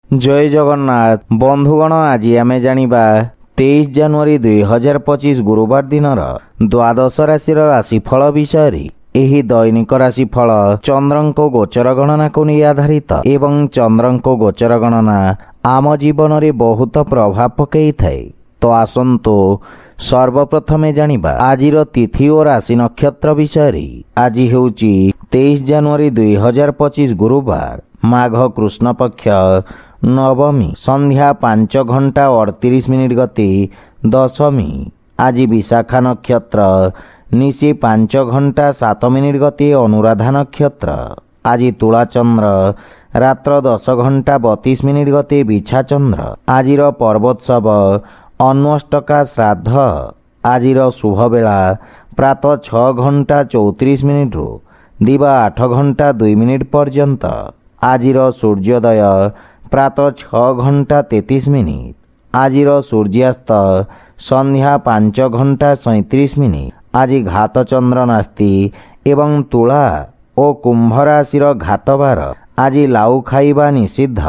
जय जगन्नाथ बंधुगण आज आमे जानिबा 23 जनवरी 2025 गुरुवार दिनर द्वादश राशिर राशिफल विषय रे। एही दैनिक राशिफल चंद्रंको गोचर गणना को नहीं आधारित एवं चंद्रंको गोचर गणना आम जीवन रे बहुत प्रभाव पकई थाए। तो आसंतो सर्वप्रथमे जानिबा आजिर तिथि और राशि नक्षत्र विषय रे। आज हेउची 23 जनवरी 2025 गुरुवार माघ कृष्ण पक्ष नवमी संध्या 5:38 गति दशमी। आज विशाखा नक्षत्र निशी 5:07 गति अनुराधा नक्षत्र। आज तुला चंद्र रात्र 10:32 गति बिछा चंद्र। आजिर पर्वोत्सव अन्वष्टका श्राद्ध। आजिर शुभ बेला प्रातः 6:34 रु दिवा 8:02 पर्यंत। आजिर सूर्योदय प्रातः 6:33। आजिर सूर्यास्त संध्या 5:37। आज घात चंद्र नास्ति एवं तुला और कुंभ राशिर घात बार। आज लाउ खाइबा निषिद्ध।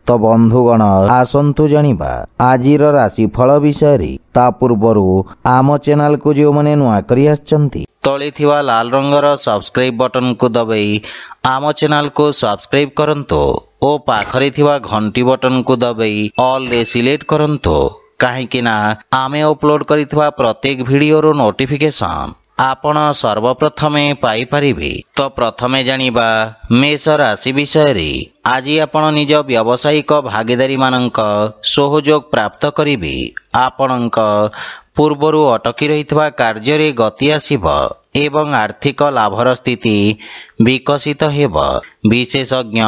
तो बंधुगण आसंतु जानिबा आजिर राशिफल विषय रे। ता पूर्वरु आम चैनल को जो माने नुआ करी आछंती तळे थिवा लाल रंगर सब्सक्राइब बटन को दबाई आम चैनल को सब्सक्राइब करंतो ओ पाखरे थिवा घंटी बटन को दबाई ऑल रे सिलेक्ट करंतो काहेकि ना आमे अपलोड करिथवा प्रत्येक वीडियो रो नोटिफिकेशन आपण सर्वप्रथमे पाई परिबे। तो प्रथमे जानिबा मेष राशि विषय रे। आज आपण निज व्यावसायिक भागीदारी मानक सहयोग प्राप्त करिबे। आपणक पूर्वरु अटकी रहितवा कार्य रे गति आसीब एवं आर्थिक लाभर स्थिति विकसित हेब। विशेषज्ञ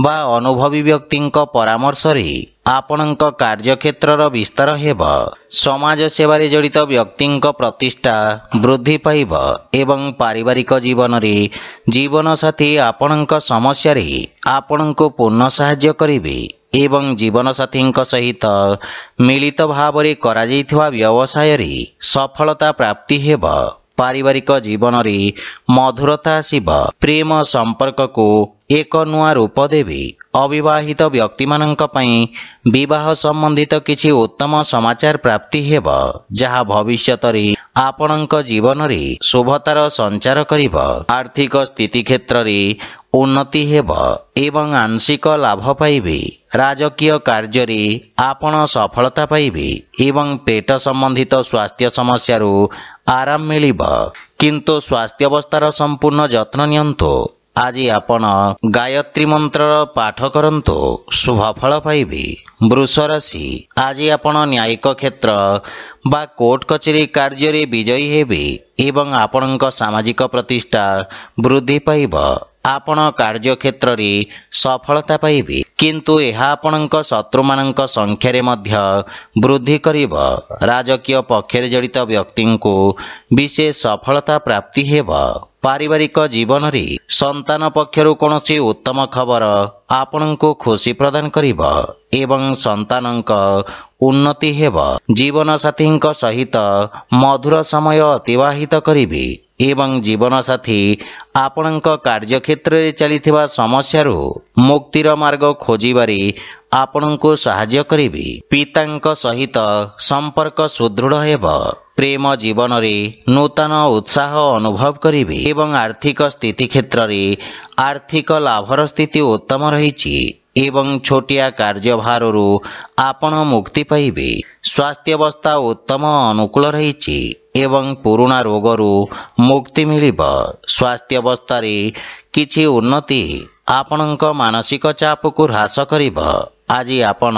बा अनुभवी व्यक्तिंक परामर्श रे आपणक कार्यक्षेत्रर विस्तार हेब। समाज सेवारे जड़ित व्यक्तिंक प्रतिष्ठा वृद्धि पाइब एवं पारिवारिक जीवन रे जीवन साथी आपणक समस्या रे आपणको पूर्ण सहाय्य करिवे एवं जीवन साथी सहित मिलित भाव रे करा जाइथिवा व्यवसाय रे सफलता प्राप्ति हेब। पारिवारिक जीवन रे मधुरता आसीब। प्रेम संपर्क को एक नुआ रूप देवी। अविवाहित व्यक्ति मानक पई विवाह संबंधित किछि उत्तम समाचार प्राप्ति हेब जहा भविष्यत रे आपणक जीवन रे शुभतार संचार करिब। आर्थिक स्थिति क्षेत्र रे उन्नति हेब एवं आंशिक लाभ पाइबे। राजकीय कार्य रे आपण सफलता पाइबे एवं पेट संबंधित स्वास्थ्य समस्या रो आराम मिलिब किंतु स्वास्थ्य अवस्थार संपूर्ण जत्न नियंतो। आज आपण गायत्री मंत्र पाठ करंतो शुभ फल पाइबे। वृष राशि आज आपण न्यायिक क्षेत्र बा कोर्ट कचेरी कार्य रे विजयी हेबे एवं आपणक सामाजिक प्रतिष्ठा वृद्धि पाइब। आपण कार्य क्षेत्र रे सफलता पाइबे किंतु एहा आपणक शत्रु मानक संख्या रे मध्य वृद्धि करिब। राजकीय पक्षरे जड़ित व्यक्ति को विशेष सफलता प्राप्ति हेब। पारिवारिक जीवन रे संतान पक्षरु कोनोसी उत्तम खबर आपणको खुशी प्रदान करिब एवं संतानक उन्नति हेब। जीवन साथी सहित मधुर समय अतिवाहित करिबे एवं जीवन साथी आपणक कार्यक्षेत्र रे चलिथिबा समस्यारू मुक्तिर मार्ग खोजिबारे आपणको सहाय्य करिबे। पितांक सहित संपर्क सुदृढ़ हेब। प्रेम जीवन रे नूतन उत्साह अनुभव करिबे एवं आर्थिक स्थिति क्षेत्र रे आर्थिक लाभर स्थिति उत्तम रहिछि एवं छोटिया कार्यभाररू आपण मुक्ति पाइबे। स्वास्थ्य अवस्था उत्तम अनुकूल रहिछि एवं पुराना रोगरू मुक्ति मिलिब। स्वास्थ्य अवस्था रे किछि उन्नति आपणक मानसिक चाप को ह्रास करिब। आज आपण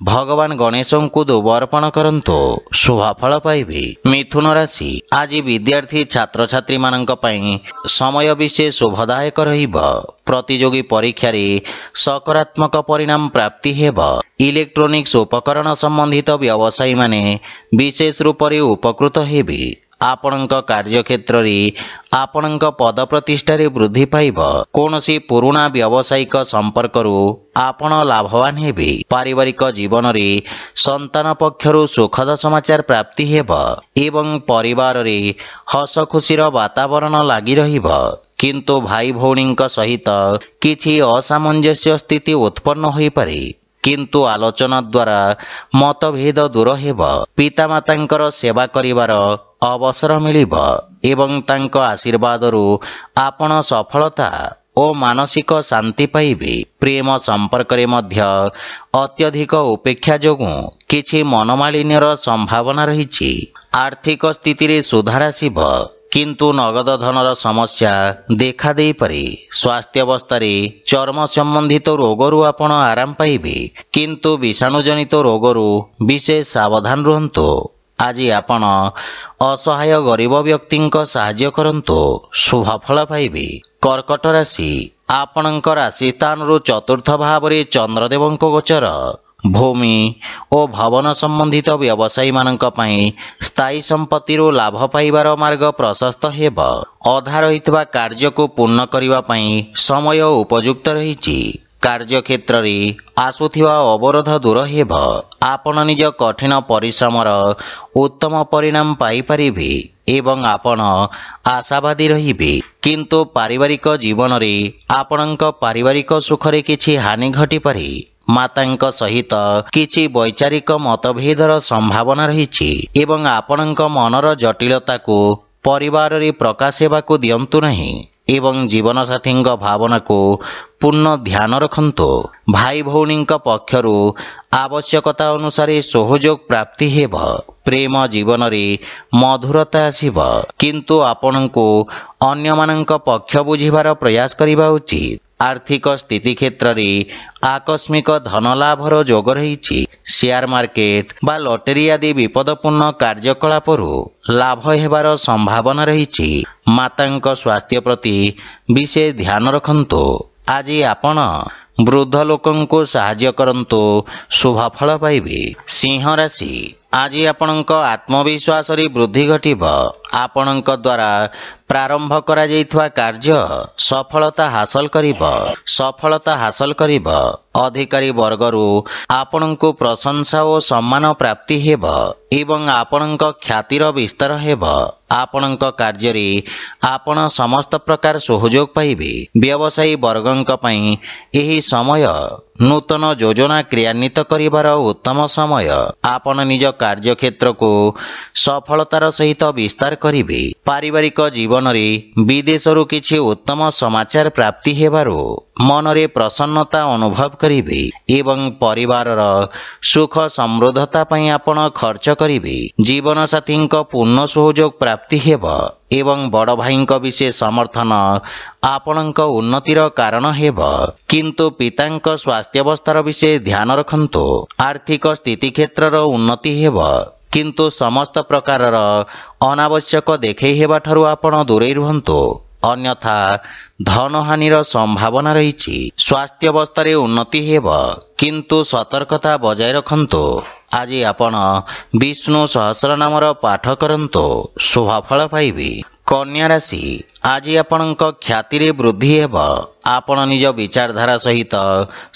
भगवान गणेश को दुबर्पण करंतो शुभ फल पाइबे। मिथुन राशि आज विद्यार्थी छात्र छात्री मानक पई समय विशेष शुभदायक रहिब। प्रतियोगी परीक्षा रे सकारात्मक परिणाम प्राप्ति हेब। इलेक्ट्रोनिक्स उपकरण संबंधित व्यवसायी माने विशेष रूप रे उपकृत हेबे। आपणक कार्यक्षेत्र रे आपणक पद प्रतिष्ठा रे वृद्धि पाइब। कोनोसी पुराना व्यावसायिक संपर्करू आपण लाभवान हेबे। पारिवारिक जीवन रे संतान पक्षरु सुखद समाचार प्राप्ति हेब एवं परिवार रे हस खुशीर वातावरण लागि रहिब। किंतु भाई भौणी सहित किछि असामंजस्य स्थिति उत्पन्न होई पारे। किंतु आलोचना द्वारा मतभेद दूर हेब। पितामातांकर सेवा करिवार अवसर मिलिब एवं तांको आशीर्वादरू आपण सफलता ओ मानसिक शांति पाइबे। प्रेम संपर्क रे मध्य अत्यधिक उपेक्षा जोगु किछि मनमालिन्यर संभावना रहिछि। आर्थिक स्थिति रे सुधार आसिब किंतु नगद धनर समस्या देखा देई पारे। स्वास्थ्य अवस्था रे चर्म संबंधित रोगरू आपण आराम पाइबे किंतु विषाणुजनित रोगरू विशेष सावधान रहंतु। आज आपण असहाय गरीब व्यक्तिंक साहाय्य करंतु, शुभ फल पाइबे। कर्कट राशि आपणक राशि स्थान चतुर्थ भाव रे चंद्रदेवंक गोचर। भूमि और भवन संबंधित व्यवसायी मानक पई स्थायी संपत्ति लाभ पाइबार मार्ग प्रशस्त हेब। अधा रहितबा कार्य को पूर्ण करिवा पई समय उपयुक्त रहिछि। कार्य क्षेत्र रे आसुथिबा अवरोध दूर हेब। आपण निज कठिन परिश्रमर उत्तम परिणाम पाई परिबे एवं आपण आशावादी रहिबे। किंतु पारिवारिक जीवन रे आपणक पारिवारिक सुख रे किछि हानि घटी पारे। मातांक सहित किछि वैचारिक मतभेदर संभावना रहिछि एवं आपणक मनर जटिलता को परिवार रे प्रकाश हेबाकु दियंतु नहीं एवं जीवन साथी भावना को पूर्ण ध्यान रखंतु। भाई भौणी पक्षरु आवश्यकता अनुसार सहयोग प्राप्ति हेब। प्रेम जीवन रे मधुरता आसिब किंतु आपणको अन्य मानक पक्ष बुझिबार प्रयास करिबा उचित। आर्थिक स्थिति क्षेत्र रे आकस्मिक धन लाभर जोग रहिछि। शेयर मार्केट बा लॉटरी आदि विपदपूर्ण कार्यकलापरू लाभ हेबार संभावना रहिछि। मातांक स्वास्थ्य प्रति विशेष ध्यान रखंतु। आज आपण वृद्ध लोकंको साहाय्य करंतु, शुभ फल पाइबे। सिंह राशि आज आपणक आत्मविश्वास रे वृद्धि घटिब। आपणक द्वारा प्रारंभ करा जाइथवा कार्य सफलता हासिल करिब। अधिकारी वर्गरू आपणको प्रशंसा और सम्मान प्राप्ति हेब एवं आपणक ख्यातिर विस्तार हेब। आपणक कार्य रे आपण समस्त प्रकार सहयोग पाइबे। व्यवसायी वर्गंक पई एही समय नूतन योजना क्रियान्वित करिबार उत्तम समय। आपण निज कार्य क्षेत्र को सफलतार सहित विस्तार करिबे। पारिवारिक जीवन रे विदेशरू किछि उत्तम समाचार प्राप्ति हेबारो मनरे प्रसन्नता अनुभव करिबे एवं परिवारर सुख समृद्धता पई आपण खर्च करिबे। जीवन साथींक पूर्ण सहयोग प्राप्ति हेब एवं बड़ भाईंक विशेष समर्थन आपणक उन्नतिर कारण हेब। किंतु पितांक स्वास्थ्य अवस्थार विशेष ध्यान रखंतु। आर्थिक स्थिति क्षेत्रर उन्नति हेब किंतु समस्त प्रकारर अनावश्यक देखै हेबा ठारू आपण दूरे रुहंतु, अन्यथा धन हानिर संभावना रहिछि। स्वास्थ्य अवस्था रे उन्नति हेब किंतु सतर्कता बजाय रखंतु। आज आपण विष्णु सहस्र नामर पाठ करंतु, शुभ फल पाइबे। कन्या राशि आज आपणक ख्याति रे वृद्धि हेब। आपण निज विचारधारा सहित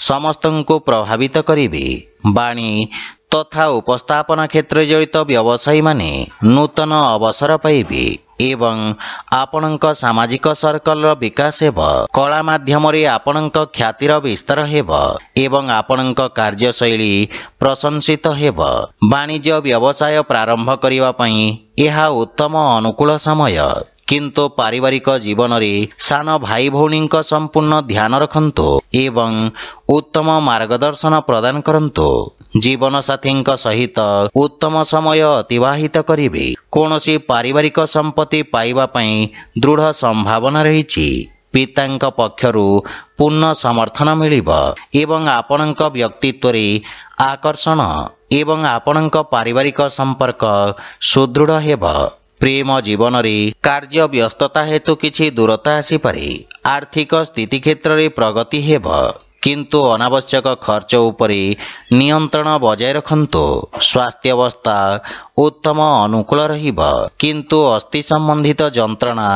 समस्तंको प्रभावित करिबे। वाणी तथा उपस्थापना क्षेत्र जड़ित व्यवसायी माने नूतन अवसर पाइबे एवं आपणक सामाजिक सर्कल विकास हेब। कला माध्यम रे आपणक ख्यातिर विस्तार हेब एवं आपणक कार्यशैली प्रशंसित हेब। वाणिज्य व्यवसाय प्रारंभ करिवा पई एहा उत्तम अनुकूल समय। किंतु पारिवारिक जीवन रे सान भाई भौणी संपूर्ण ध्यान रखंतु एवं उत्तम मार्गदर्शन प्रदान करंतु। जीवन साथी सहित उत्तम समय अतिवाहित करिबे। कोनोसी पारिवारिक संपत्ति पाइबा पई दृढ़ संभावना रहिछि। पितांक पक्षरु पूर्ण समर्थन मिलिब एवं आपणक व्यक्तित्व रे आकर्षण एवं आपणक पारिवारिक संपर्क सुदृढ़ हेब। प्रेम जीवन रे कार्य व्यस्तता हेतु किछि दूरता आसी पारे। आर्थिक स्थिति क्षेत्र रे प्रगति हेब किंतु अनावश्यक खर्च उपरे नियंत्रण बजाय रखंतु। स्वास्थ्य अवस्था उत्तम अनुकूल रहिब किंतु अस्थि संबंधित जंत्रणा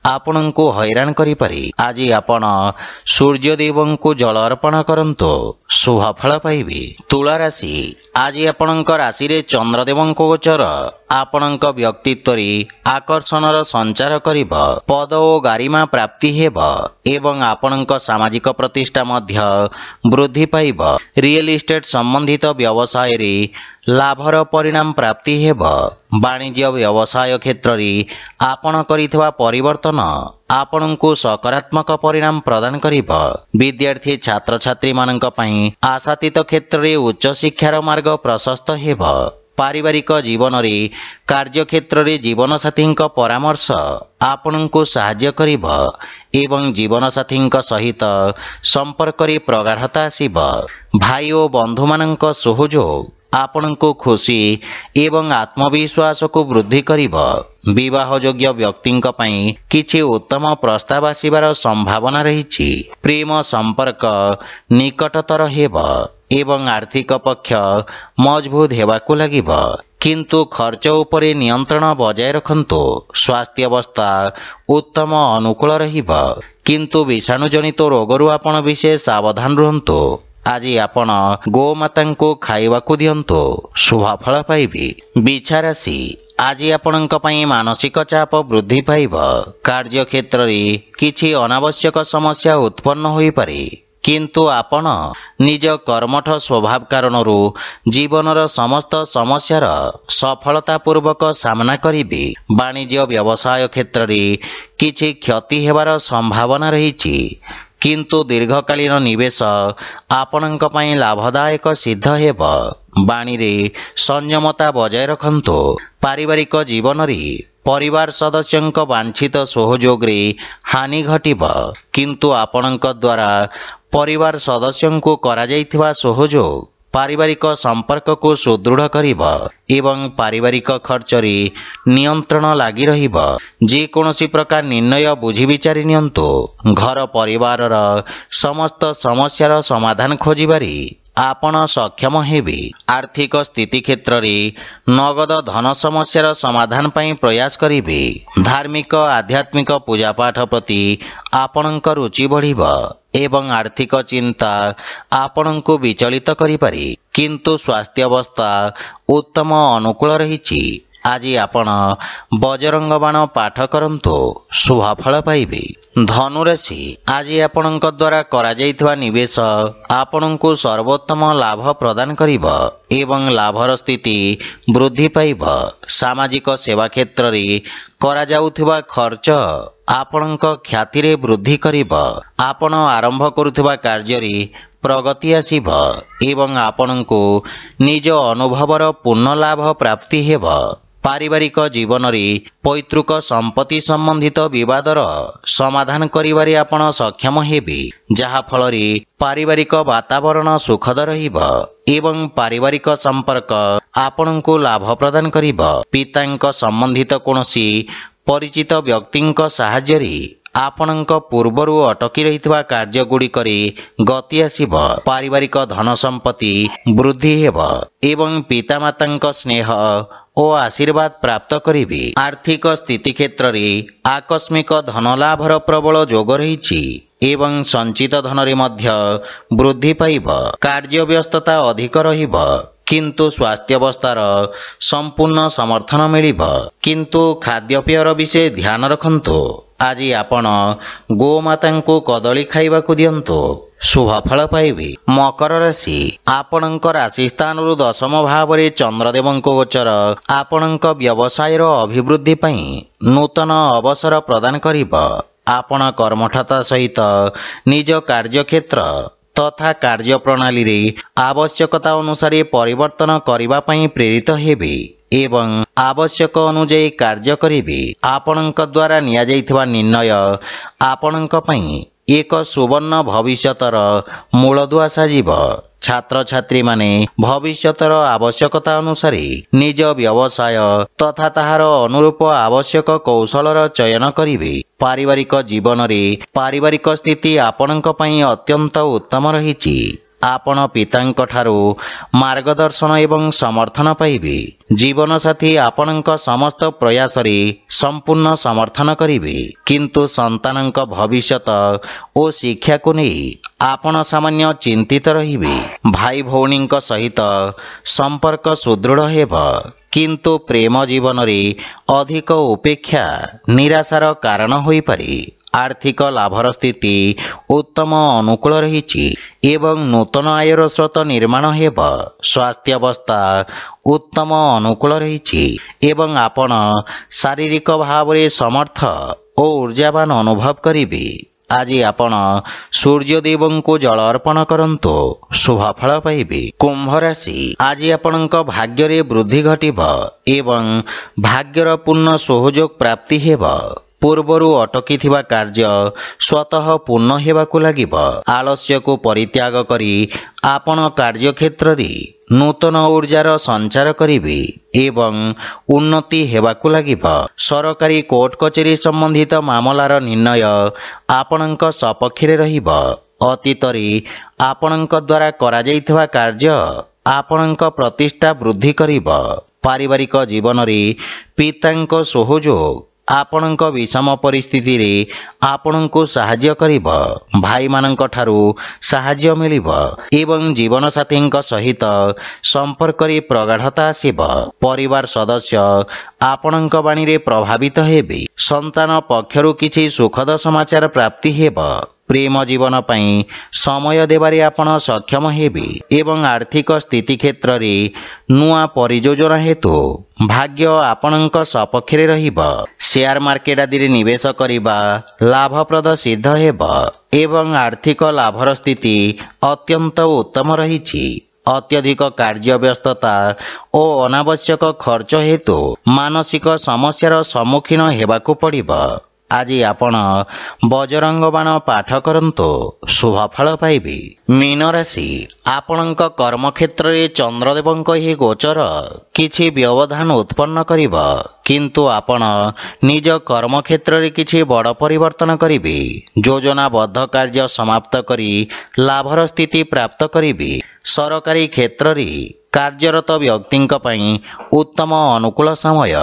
आपणंकु हैरान करि पारि। आज आपण सूर्यदेवंकु जल अर्पण करंतु शुभ फल पाइबे। तुला राशि आज आपणंक राशि रे चंद्रदेवंक गोचर आपणंक व्यक्तित्व रे आकर्षणर संचार करिब। पद ओ गारिमा प्राप्ति हेब एवं आपणंक सामाजिक प्रतिष्ठा मध्य वृद्धि पाइब। रियल इस्टेट संबंधित व्यवसाय रे लाभर परिणाम प्राप्ति हेब। वाणिज्य व्यवसाय क्षेत्र रे आपण करिथवा परिवर्तन आपणंकु सकारात्मक परिणाम प्रदान करिब। विद्यार्थी छात्र छात्री मानक पई आशातीत क्षेत्र रे उच्च शिक्षार मार्ग प्रशस्त हेब। पारिवारिक जीवन रे कार्य क्षेत्र रे जीवन साथी परामर्श आपणंकु सहाय्य करिब एवं जीवन साथी सहित संपर्क रे प्रगाढ़ता आसिब। भाई और बंधु मानक सहयोग आपणंकु खुशी एवं आत्मविश्वास को वृद्धि करिब। विवाह योग्य व्यक्तिंक पई किछि उत्तम प्रस्ताव आसिबार संभावना रहिछि। प्रेम संपर्क निकटतर हेब एवं आर्थिक पक्ष मजबूत हेबाकु लागिब किंतु खर्च उपरे नियंत्रण बजाय रखंतु। स्वास्थ्य अवस्था उत्तम अनुकूल रहिब किंतु विषाणु जनित रोगरु आपण विशेष सावधान रहंतु। आज आपण गोमाता को खाइबाकु दियंतु शुभ फल पाइबे। बिछा राशि आज आपणंक पई मानसिक चाप वृद्धि पाइब। कार्य क्षेत्र रे किछि अनावश्यक समस्या उत्पन्न होई पारे किंतु आपण निज कर्मठ स्वभाव कारणरू जीवनर समस्त समस्यार सफलता पूर्वक सामना करिबे। वाणिज्य व्यवसाय क्षेत्र रे किछि क्षति हेबार संभावना रहिछि किंतु दीर्घकालीन निवेश आपणंक पई लाभदायक सिद्ध हेब। बाणी रे संयमता बजाय रखंतु। पारिवारिक जीवन रे परिवार सदस्यंक वांछित सहयोग रे हानि घटिब किंतु आपणंक द्वारा परिवार सदस्यंकु करा जाइथिबा सहयोग पारिवारिक संपर्क को सुदृढ़ करिब एवं पारिवारिक खर्च रे नियंत्रण लागि रहिब। जे कोनोसी प्रकार निर्णय बुझी विचारि नियंतु। घर परिवारर समस्त समस्यार समाधान खोजिबारी आपण सक्षम हेबे। आर्थिक स्थिति क्षेत्र रे नगद धन समस्यार समाधान पई प्रयास करिबे। धार्मिक आध्यात्मिक पूजा पाठ प्रति आपणंक रुचि बढ़िब एवं आर्थिक चिंता आपणंकु विचलित करि पारे किंतु स्वास्थ्य अवस्था उत्तम अनुकूल रहिछि। आज आपण बजरंग बाण पाठ करंतु शुभ फल पाइबे। धनुराशि आज आपणंक द्वारा करा जाइथिबा निवेश आपणंकु सर्वोत्तम लाभ प्रदान करिब एवं लाभर स्थिति वृद्धि पाइब। सामाजिक सेवा क्षेत्र रे करा जाउथिबा खर्च आपणंक ख्याति रे वृद्धि करिब। आपण आरंभ करुथिबा कार्य रे प्रगति आसिब एवं आपणंकु निज अनुभवर पूर्ण लाभ प्राप्ति हेब। पारिवारिक जीवन रे पैतृक संपत्ति संबंधित विवादर समाधान करिवारे आपण सक्षम हेबे जहा फल रे पारिवारिक वातावरण सुखद रहिब एवं पारिवारिक संपर्क आपणंकु लाभ प्रदान करिब। पितांक संबंधित कोनोसी परिचित व्यक्तिंक सहाय्य रे आपणंक पूर्वरु अटकी रहितवा कार्य गुड़िकरे गति आसिब। पारिवारिक धन संपत्ति वृद्धि हेब एवं पितामातांक स्नेह ओ आशीर्वाद प्राप्त करिबे। आर्थिक स्थिति क्षेत्र रे आकस्मिक धन लाभर प्रबल जोग रहिछि एवं संचित धन रे मध्य वृद्धि पाइब। कार्य व्यस्तता अधिक रहिब किंतु स्वास्थ्य अवस्थार संपूर्ण समर्थन मिलिब किंतु खाद्यपेयर विषय ध्यान रखंतु। आज आपण गोमातांको कदली खाइबाकु दियंतु शुभ फल पाइबे। मकर राशि आपणंक राशि स्थान दशम भाव रे चंद्रदेवंको गोचर आपणंक व्यवसायर अभिवृद्धि पई नूतन अवसर प्रदान करिब। आपण कर्मठता सहित निज कार्यक्षेत्र तथा कार्य प्रणाली रे आवश्यकता अनुसार परिवर्तन करिबा पई प्रेरित हेबे एवं आवश्यक अनुଯାୟୀ कार्य करिबे। आपणंक द्वारा निया जाइथिबा निर्णय आपणंक पई एक सुवर्ण भविष्यतर मूलदुआ साजिब। छात्र छात्री माने भविष्यतर आवश्यकता अनुसार निज व्यवसाय तथा ताहार अनुरूप आवश्यक कौशलर चयन करिबे। पारिवारिक जीवन रे पारिवारिक स्थिति आपणंक पई अत्यंत उत्तम रहिछि। आपण पितांक ठारू मार्गदर्शन एवं समर्थन पाइबे। जीवनसाथी आपणक समस्त प्रयास रे संपूर्ण समर्थन करिवे, किंतु संतानक भविष्यत ओ शिक्षा को नहीं आपण सामान्य चिंतित रहिबे। भाई भौणींक सहित संपर्क सुदृढ़ हेब, किंतु प्रेम जीवन रे अधिक उपेक्षा निराशार कारण होई पारे। आर्थिक लाभर स्थिति उत्तम अनुकूल रही एवं नूतन आयर स्रोत निर्माण हेब। स्वास्थ्य अवस्था उत्तम अनुकूल रही एवं आपण शारीरिक भाव रे समर्थ और ऊर्जावान अनुभव करिवे। आज आपण सूर्यदेव को जल अर्पण करंतु शुभ फल पाइबे। कुंभ राशि, आज आपणक भाग्य रे वृद्धि घटिब एवं भाग्यर पूर्ण सहयोग प्राप्ति हेब। पूर्वरु अटकी थिबा कार्य स्वतः पूर्ण हेबाकु लागिब। आलस्य को परित्याग करी आपण कार्य क्षेत्र रे नूतन ऊर्जार संचार करिवे एवं उन्नति हेबाकु लागिब। सरकारी कोर्ट कचेरी संबंधित मामलार निर्णय आपणक सपक्ष रे रहिब। अतीत रे आपणक द्वारा करा जाइथिबा कार्य आपणक प्रतिष्ठा वृद्धि करिब। पारिवारिक जीवन रे पितांक सहयोग आपणक विषम परिस्थिति रे आपणको साहाय्य करिब। भाई मानक ठारू साहाय्य मिलिब एवं जीवन साथींक सहित संपर्क रे प्रगाढ़ता आसिब। परिवार सदस्य आपणक बाणी रे प्रभावित हेबे। संतान पक्षरु किछि सुखद समाचार प्राप्ति हेब। प्रेम जीवन पई समय देबारे आपण सक्षम हेबे एवं आर्थिक स्थिति क्षेत्र रे नुआ परियोजना हेतु भाग्य आपणक सपक्ष रे रहिब। शेयर मार्केट आदि रे निवेश करिबा लाभप्रद सिद्ध हेब एवं आर्थिक लाभर स्थिति अत्यंत उत्तम रहिछि। अत्यधिक कार्य व्यस्तता और अनावश्यक खर्च हेतु मानसिक समस्यार सम्मुखीन हेबाकु पड़िब। आज आपण बजरंग बाण पाठ करंतु शुभ फल पाइबे। मीन राशि, आपणक कर्म क्षेत्र रे चंद्रदेवंक ही गोचर किछि व्यवधान उत्पन्न करिब, किंतु आपण निज कर्म क्षेत्र रे किछि बड़ परिवर्तन करिवे। योजनाबद्ध कार्य समाप्त करी लाभर स्थिति प्राप्त करिवे। सरकारी क्षेत्र रे कार्यरत व्यक्तिंक पई उत्तम अनुकूल समय।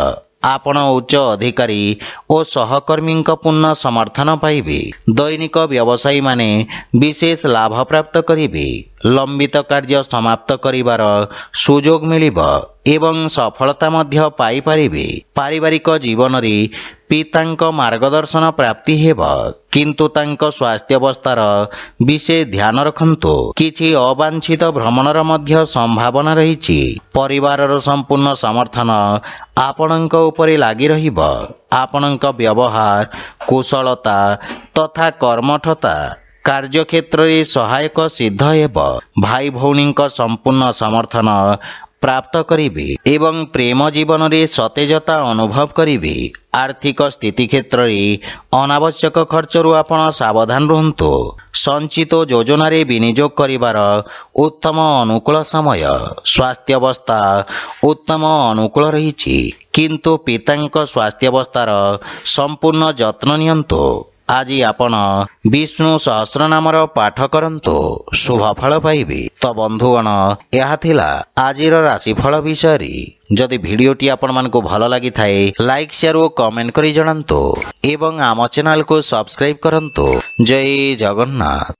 आपण उच्च अधिकारी और सहकर्मी पूर्ण समर्थन पाइबे। दैनिक व्यवसायी माने विशेष लाभ प्राप्त करिवे। लंबित कार्य समाप्त करिवार सुजोग मिलिब एवं सफलता मध्य पाई पारिबे। पारिवारिक जीवन रे पितांक मार्गदर्शन प्राप्ति हेब, किंतु तांक स्वास्थ्य अवस्थार विशेष ध्यान रखंतु। किछि अवांछित भ्रमणर मध्य संभावना रहिछि। परिवारर संपूर्ण समर्थन आपणक उपरे लागि रहिब। आपणक व्यवहार कुशलता तथा कर्मठता कार्यक्षेत्र रे सहायक सिद्ध हेब। भाई भौणींक संपूर्ण समर्थन प्राप्त करिवे एवं प्रेम जीवन रे सतेजता अनुभव करिवे। आर्थिक स्थिति क्षेत्र रे अनावश्यक खर्चरु आपण सावधान रहंतु। संचित योजना रे विनियोग करिवार उत्तम अनुकूल समय। स्वास्थ्य अवस्था उत्तम अनुकूल रहिछि, किंतु पितांक स्वास्थ्य अवस्थार संपूर्ण जत्न नियंतु। आज आपण विष्णु सहस्रनामर पाठ करंतु शुभ फल पाइबे। तो बंधुगण, यह थिला आजिर राशिफल विषय। जदि भिडियोटी आपण मानकु भल लागि थाए लाइक शेयर और कमेंट करि जणांतु एवं आम चैनल को सब्सक्राइब करंतु। जय जगन्नाथ।